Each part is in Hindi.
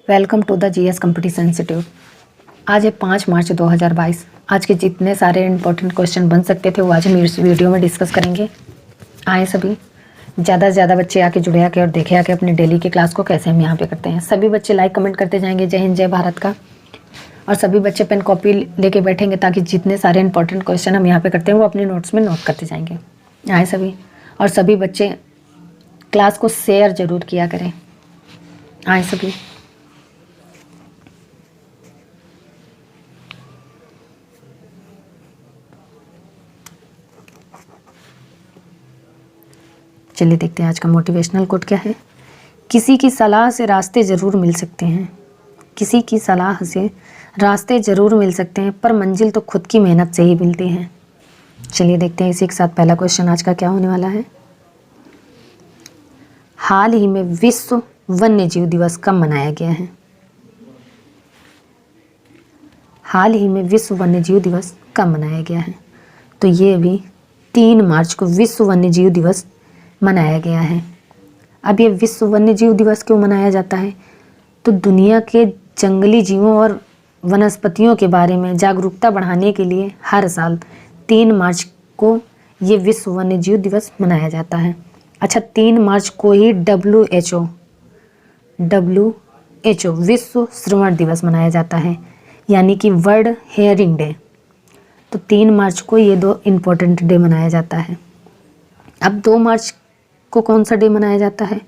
Welcome to the GS competition institute. आज है 5 मार्च 2022। आज के जितने सारे इंपॉर्टेंट क्वेश्चन बन सकते थे वो आज हम इस वीडियो में डिस्कस करेंगे। आए सभी ज़्यादा से ज़्यादा बच्चे आके जुड़े आके और देखे आके अपने डेली की क्लास को कैसे हम यहाँ पे करते हैं। सभी बच्चे लाइक कमेंट करते जाएंगे जय हिंद जय भारत का, और सभी बच्चे पेन कॉपी लेके बैठेंगे ताकि जितने सारे इंपॉर्टेंट क्वेश्चन हम यहाँ पे करते हैं वो अपने नोट्स में नोट करते जाएंगे। आए सभी, और सभी बच्चे क्लास को शेयर ज़रूर किया करें। आए सभी, चलिए देखते हैं आज का मोटिवेशनल कोट क्या है। किसी की सलाह से रास्ते ज़रूर मिल सकते हैं, किसी की सलाह से रास्ते ज़रूर मिल सकते हैं, पर मंजिल तो खुद की मेहनत से ही मिलती है। चलिए देखते हैं इसी के साथ पहला क्वेश्चन आज का क्या होने वाला है। हाल ही में विश्व वन्य जीव दिवस कब मनाया गया है? हाल ही में विश्व वन्य जीव दिवस कब मनाया गया है? तो ये अभी 3 मार्च को विश्व वन्य जीव दिवस मनाया गया है। अब ये विश्व वन्य जीव दिवस क्यों मनाया जाता है? तो दुनिया के जंगली जीवों और वनस्पतियों के बारे में जागरूकता बढ़ाने के लिए हर साल 3 मार्च को ये विश्व वन्य जीव दिवस मनाया जाता है। अच्छा, 3 मार्च को ही WHO विश्व श्रवण दिवस मनाया जाता है, यानी कि वर्ल्ड हेयरिंग डे। तो 3 मार्च को ये 2 इम्पोर्टेंट डे मनाया जाता है। अब 2 मार्च को कौन सा डे मनाया जाता है?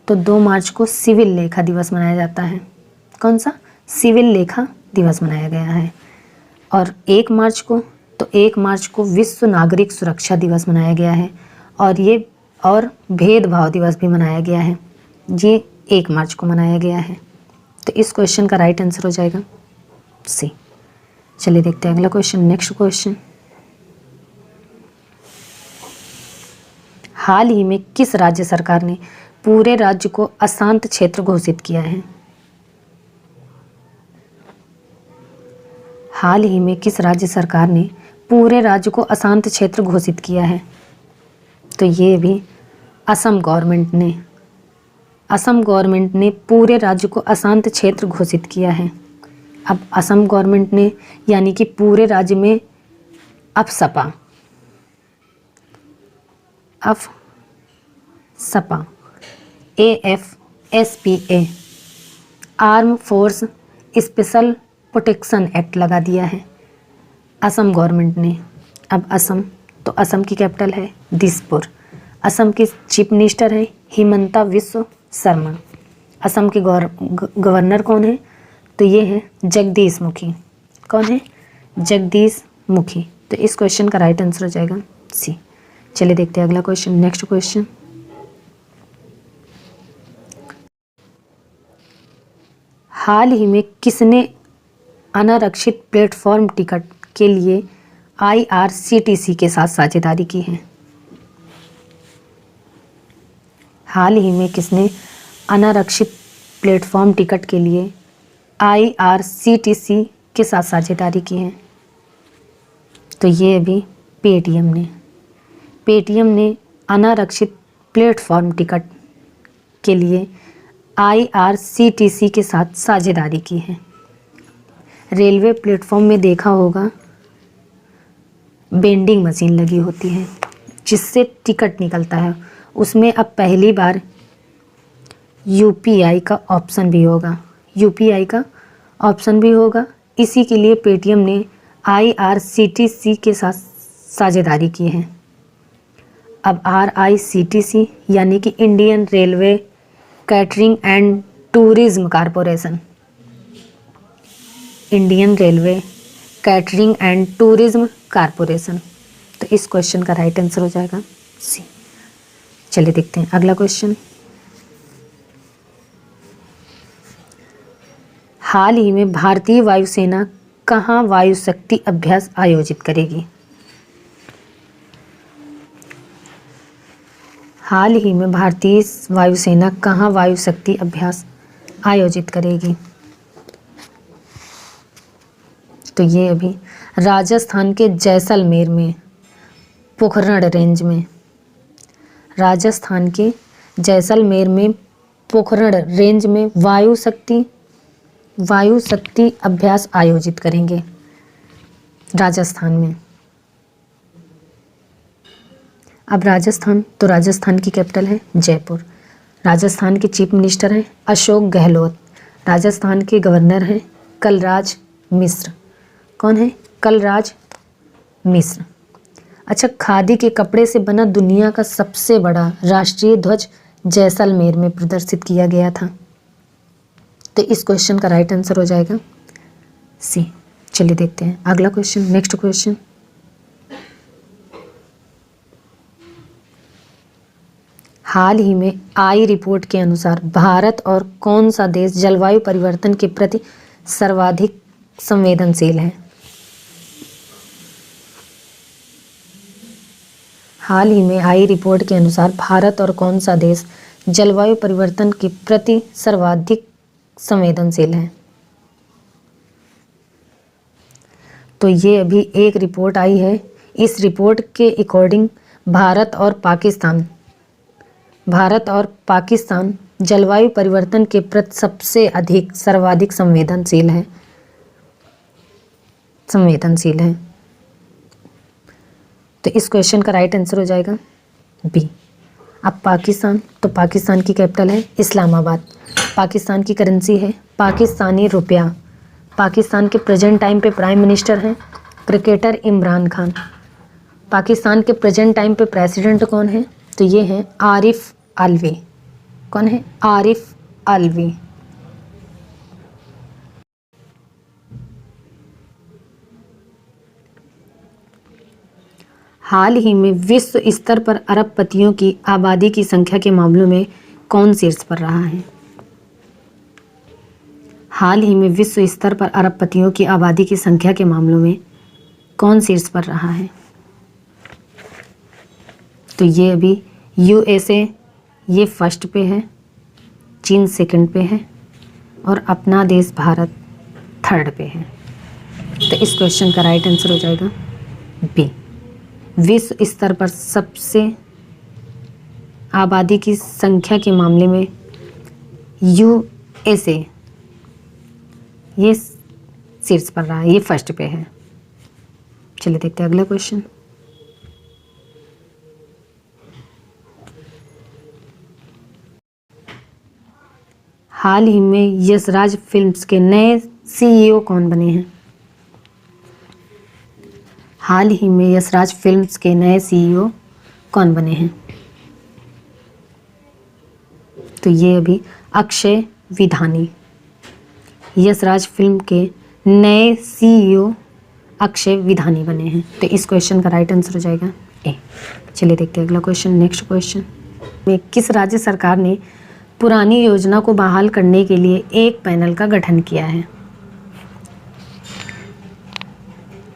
तो 2 मार्च को सिविल लेखा दिवस मनाया जाता है। कौन सा? सिविल लेखा दिवस मनाया गया है। और 1 मार्च को, तो 1 मार्च को विश्व नागरिक सुरक्षा दिवस मनाया गया है, और भेदभाव दिवस भी मनाया गया है। ये 1 मार्च को मनाया गया है। तो इस क्वेश्चन का राइट आंसर हो जाएगा सी। चलिए देखते हैं अगला क्वेश्चन। नेक्स्ट क्वेश्चन, हाल ही में किस राज्य सरकार ने पूरे राज्य को अशांत क्षेत्र घोषित किया है? हाल ही में किस राज्य सरकार ने पूरे राज्य को अशांत क्षेत्र घोषित किया है? तो ये भी असम गवर्नमेंट ने पूरे राज्य को अशांत क्षेत्र घोषित किया है। अब असम गवर्नमेंट ने, यानी कि पूरे राज्य में अफसपा AFSPA arm force special protection act लगा दिया है असम गवर्नमेंट ने। अब असम, तो असम की कैपिटल है दिसपुर। असम के चीफ मिनिस्टर हैं हिमंता विश्व शर्मा। असम के गवर्नर कौन है? तो ये है जगदीश मुखी। कौन है? जगदीश मुखी। तो इस क्वेश्चन का राइट आंसर हो जाएगा सी। चलिए देखते हैं अगला क्वेश्चन। नेक्स्ट क्वेश्चन, हाल ही में किसने अनारक्षित प्लेटफॉर्म टिकट के लिए IRCTC के साथ साझेदारी की है? हाल ही में किसने अनारक्षित प्लेटफॉर्म टिकट के लिए IRCTC के साथ साझेदारी की है? तो ये अभी पेटीएम ने अनारक्षित प्लेटफॉर्म टिकट के लिए IRCTC के साथ साझेदारी की है। रेलवे प्लेटफॉर्म में देखा होगा बेंडिंग मशीन लगी होती है जिससे टिकट निकलता है, उसमें अब पहली बार UPI का ऑप्शन भी होगा। इसी के लिए पेटीएम ने IRCTC के साथ साझेदारी की है। अब RICTC यानी कि Indian railway catering and tourism corporation, Indian railway catering and tourism corporation. तो इस क्वेश्चन का राइट आंसर हो जाएगा सी। चलिए देखते हैं अगला क्वेश्चन, हाल ही में भारतीय वायुसेना कहाँ वायु शक्ति अभ्यास आयोजित करेगी? हाल ही में भारतीय वायुसेना कहाँ वायु शक्ति अभ्यास आयोजित करेगी? तो ये अभी राजस्थान के जैसलमेर में पोखरण रेंज में, राजस्थान के जैसलमेर में पोखरण रेंज में वायु शक्ति वायु शक्ति अभ्यास आयोजित करेंगे राजस्थान में? अब राजस्थान, तो राजस्थान की कैपिटल है जयपुर। राजस्थान के चीफ मिनिस्टर हैं अशोक गहलोत। राजस्थान के गवर्नर हैं कलराज मिश्र। कौन है? कलराज मिश्र। अच्छा, खादी के कपड़े से बना दुनिया का सबसे बड़ा राष्ट्रीय ध्वज जैसलमेर में प्रदर्शित किया गया था। तो इस क्वेश्चन का राइट आंसर हो जाएगा सी। चलिए देखते हैं अगला क्वेश्चन। नेक्स्ट क्वेश्चन, हाल ही में आई रिपोर्ट के अनुसार भारत और कौन सा देश जलवायु परिवर्तन के प्रति सर्वाधिक संवेदनशील है? हाल ही में आई रिपोर्ट के अनुसार भारत और कौन सा देश जलवायु परिवर्तन के प्रति सर्वाधिक संवेदनशील है? तो ये अभी एक रिपोर्ट आई है। इस रिपोर्ट के अकॉर्डिंग भारत और पाकिस्तान जलवायु परिवर्तन के प्रति सबसे अधिक सर्वाधिक संवेदनशील है। तो इस क्वेश्चन का राइट आंसर हो जाएगा बी। अब पाकिस्तान, तो पाकिस्तान की कैपिटल है इस्लामाबाद। पाकिस्तान की करेंसी है पाकिस्तानी रुपया। पाकिस्तान के प्रेजेंट टाइम पे प्राइम मिनिस्टर हैं क्रिकेटर इमरान खान। पाकिस्तान के प्रेजेंट टाइम पे प्रेसिडेंट कौन है? तो ये हैं आरिफ अलवी। कौन है? आरिफ अलवी। हाल ही में विश्व स्तर पर अरबपतियों की आबादी की संख्या के मामलों में कौन शीर्ष पर रहा है? हाल ही में विश्व स्तर पर अरबपतियों की आबादी की संख्या के मामलों में कौन शीर्ष पर रहा है? तो ये अभी यूएसए ये फर्स्ट पे है, चीन सेकंड पे है और अपना देश भारत थर्ड पे है। तो इस क्वेश्चन का राइट आंसर हो जाएगा बी। विश्व स्तर पर सबसे आबादी की संख्या के मामले में यूएसए ये शीर्ष पर रहा है, ये फर्स्ट पे है। चलिए देखते हैं अगला क्वेश्चन। हाल ही में यशराज फिल्म्स के नए सीईओ कौन बने हैं? हाल ही में यशराज फिल्म्स के नए सीईओ कौन बने हैं? तो ये अभी अक्षय विधानी। यशराज फिल्म के नए सीईओ अक्षय विधानी बने हैं। तो इस क्वेश्चन का राइट आंसर हो जाएगा ए। चलिए देखते हैं अगला क्वेश्चन। नेक्स्ट क्वेश्चन में किस राज्य सरकार ने पुरानी योजना को बहाल करने के लिए एक पैनल का गठन किया है?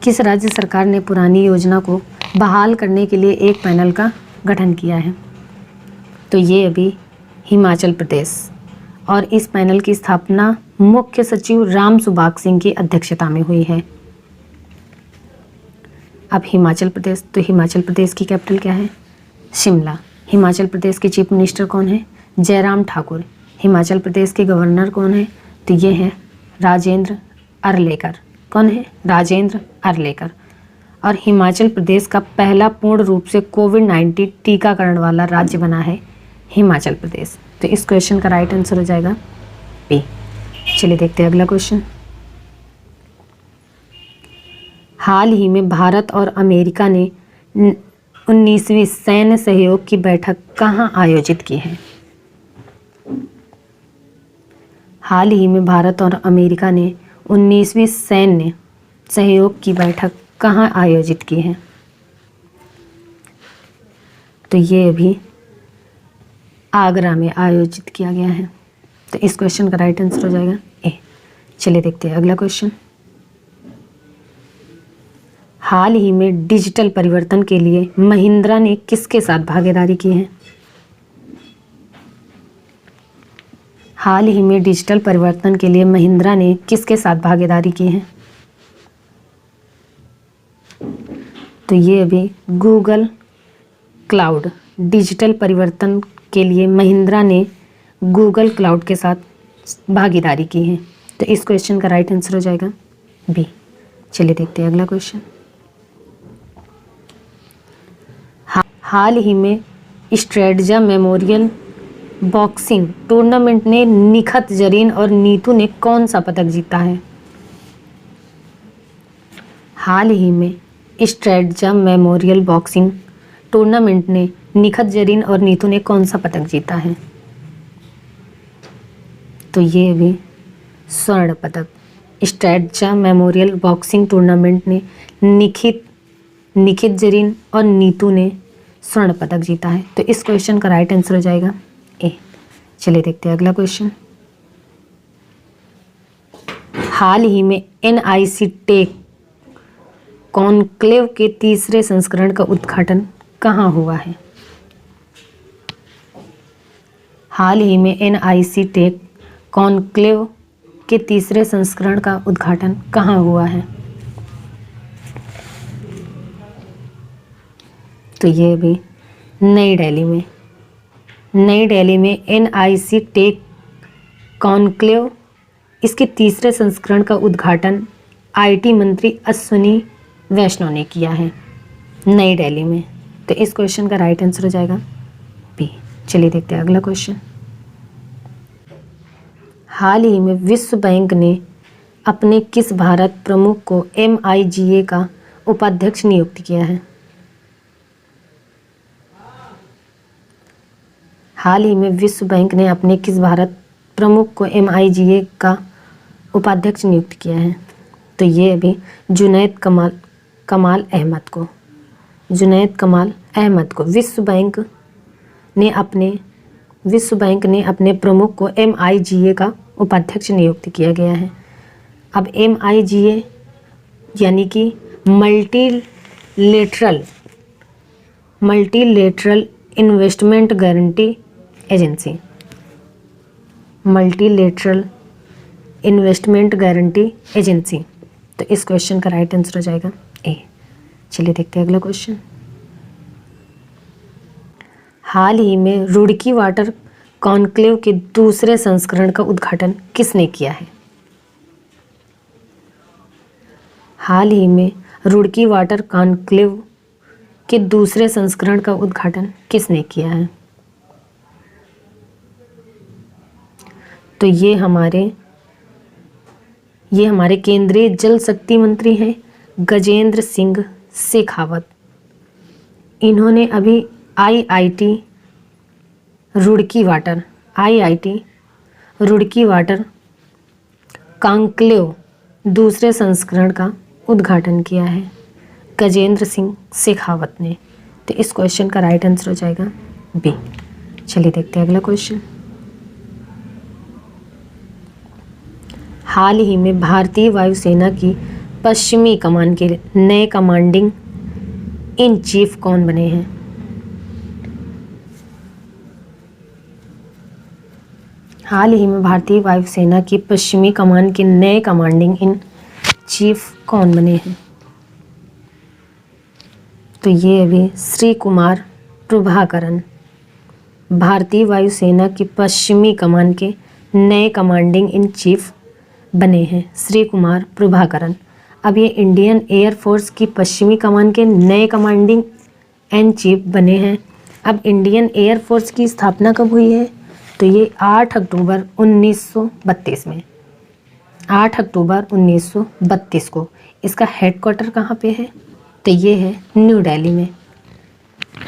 किस राज्य सरकार ने पुरानी योजना को बहाल करने के लिए एक पैनल का गठन किया है? तो ये अभी हिमाचल प्रदेश, और इस पैनल की स्थापना मुख्य सचिव राम सुभाग सिंह की अध्यक्षता में हुई है। अब हिमाचल प्रदेश, तो हिमाचल प्रदेश की कैपिटल क्या है? शिमला। हिमाचल प्रदेश के चीफ मिनिस्टर कौन है? जयराम ठाकुर। हिमाचल प्रदेश के गवर्नर कौन है? तो ये है राजेंद्र अरलेकर। कौन है? राजेंद्र अरलेकर। और हिमाचल प्रदेश का पहला पूर्ण रूप से कोविड-19 टीकाकरण वाला राज्य बना है हिमाचल प्रदेश। तो इस क्वेश्चन का राइट आंसर हो जाएगा बी। चलिए देखते हैं अगला क्वेश्चन। हाल ही में भारत और अमेरिका ने 19वीं सैन्य सहयोग की बैठक कहाँ आयोजित की है? हाल ही में भारत और अमेरिका ने 19वीं सैन्य सहयोग की बैठक कहाँ आयोजित की है? तो ये अभी आगरा में आयोजित किया गया है। तो इस क्वेश्चन का राइट आंसर हो जाएगा ए। चलिए देखते हैं अगला क्वेश्चन। हाल ही में डिजिटल परिवर्तन के लिए महिंद्रा ने किसके साथ भागीदारी की है? हाल ही में डिजिटल परिवर्तन के लिए महिंद्रा ने किसके साथ भागीदारी की है? तो ये अभी गूगल क्लाउड। डिजिटल परिवर्तन के लिए महिंद्रा ने गूगल क्लाउड के साथ भागीदारी की है। तो इस क्वेश्चन का राइट आंसर हो जाएगा बी। चलिए देखते हैं अगला क्वेश्चन। हाल ही में स्ट्रेटजा मेमोरियल बॉक्सिंग टूर्नामेंट ने निखत जरीन और नीतू ने कौन सा पदक जीता है? हाल ही में स्ट्रेटजा मेमोरियल बॉक्सिंग टूर्नामेंट ने निखत जरीन और नीतू ने कौन सा पदक जीता है? तो ये भी स्वर्ण पदक। स्ट्रेटजा मेमोरियल बॉक्सिंग टूर्नामेंट ने निखित जरीन और नीतू ने स्वर्ण पदक जीता है। तो इस क्वेश्चन का राइट आंसर हो जाएगा ए। चलिए देखते हैं अगला क्वेश्चन। हाल ही में NIC टेक कॉन्क्लेव के तीसरे संस्करण का उद्घाटन कहाँ हुआ है? हाल ही में NIC टेक कॉन्क्लेव के तीसरे संस्करण का उद्घाटन कहाँ हुआ है? तो ये भी नई दिल्ली में। नई दिल्ली में NIC टेक कॉन्क्लेव इसके तीसरे संस्करण का उद्घाटन IT मंत्री अश्विनी वैष्णव ने किया है नई दिल्ली में। तो इस क्वेश्चन का राइट आंसर हो जाएगा बी। चलिए देखते हैं अगला क्वेश्चन। हाल ही में विश्व बैंक ने अपने किस भारत प्रमुख को MIGA का उपाध्यक्ष नियुक्त किया है? हाल ही में विश्व बैंक ने अपने किस भारत प्रमुख को MIGA का उपाध्यक्ष नियुक्त किया है? तो ये अभी जुनैद कमाल अहमद को विश्व बैंक ने अपने प्रमुख को MIGA का उपाध्यक्ष नियुक्त किया गया है। अब MIGA यानी कि multilateral investment guarantee agency. Multilateral investment guarantee agency. तो इस क्वेश्चन का राइट आंसर हो जाएगा ए। चलिए देखते हैं अगला क्वेश्चन। हाल ही में रुड़की वाटर कॉन्क्लेव के दूसरे संस्करण का उद्घाटन किसने किया है? हाल ही में रुड़की वाटर कॉन्क्लेव के दूसरे संस्करण का उद्घाटन किसने किया है? तो ये हमारे केंद्रीय जल शक्ति मंत्री हैं गजेंद्र सिंह शेखावत। इन्होंने अभी IIT रुड़की वाटर कॉन्क्लेव दूसरे संस्करण का उद्घाटन किया है गजेंद्र सिंह शेखावत ने। तो इस क्वेश्चन का राइट आंसर हो जाएगा बी। चलिए देखते हैं अगला क्वेश्चन। हाल ही में भारतीय वायुसेना की पश्चिमी कमान के नए कमांडिंग इन चीफ कौन बने हैं? हाल ही में भारतीय वायुसेना की पश्चिमी कमान के नए कमांडिंग इन चीफ कौन बने हैं? तो ये अभी श्री कुमार प्रभाकरन भारतीय वायुसेना की पश्चिमी कमान के नए कमांडिंग इन चीफ बने हैं श्री कुमार प्रभाकरन। अब ये इंडियन एयरफोर्स की पश्चिमी कमान के नए कमांडिंग इन चीफ बने हैं। अब इंडियन एयरफोर्स की स्थापना कब हुई है? तो ये 8 अक्टूबर 1932 में, 8 अक्टूबर 1932 को। इसका हेडक्वार्टर कहाँ पे है? तो ये है न्यू दिल्ली में।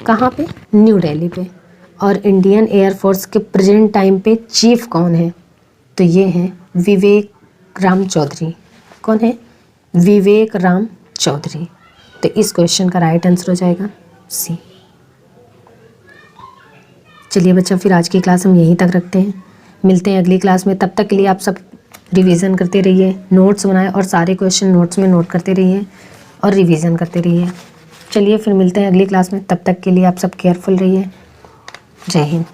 कहाँ पे? न्यू दिल्ली पे। और इंडियन एयरफोर्स के प्रेजेंट टाइम पे चीफ कौन है? तो ये हैं विवेक राम चौधरी। कौन है? विवेक राम चौधरी। तो इस क्वेश्चन का राइट आंसर हो जाएगा सी। चलिए बच्चा, फिर आज की क्लास हम यहीं तक रखते हैं। मिलते हैं अगली क्लास में। तब तक के लिए आप सब रिवीजन करते रहिए, नोट्स बनाएं और सारे क्वेश्चन नोट्स में नोट करते रहिए और रिवीजन करते रहिए। चलिए फिर मिलते हैं अगली क्लास में। तब तक के लिए आप सब केयरफुल रहिए। जय हिंद।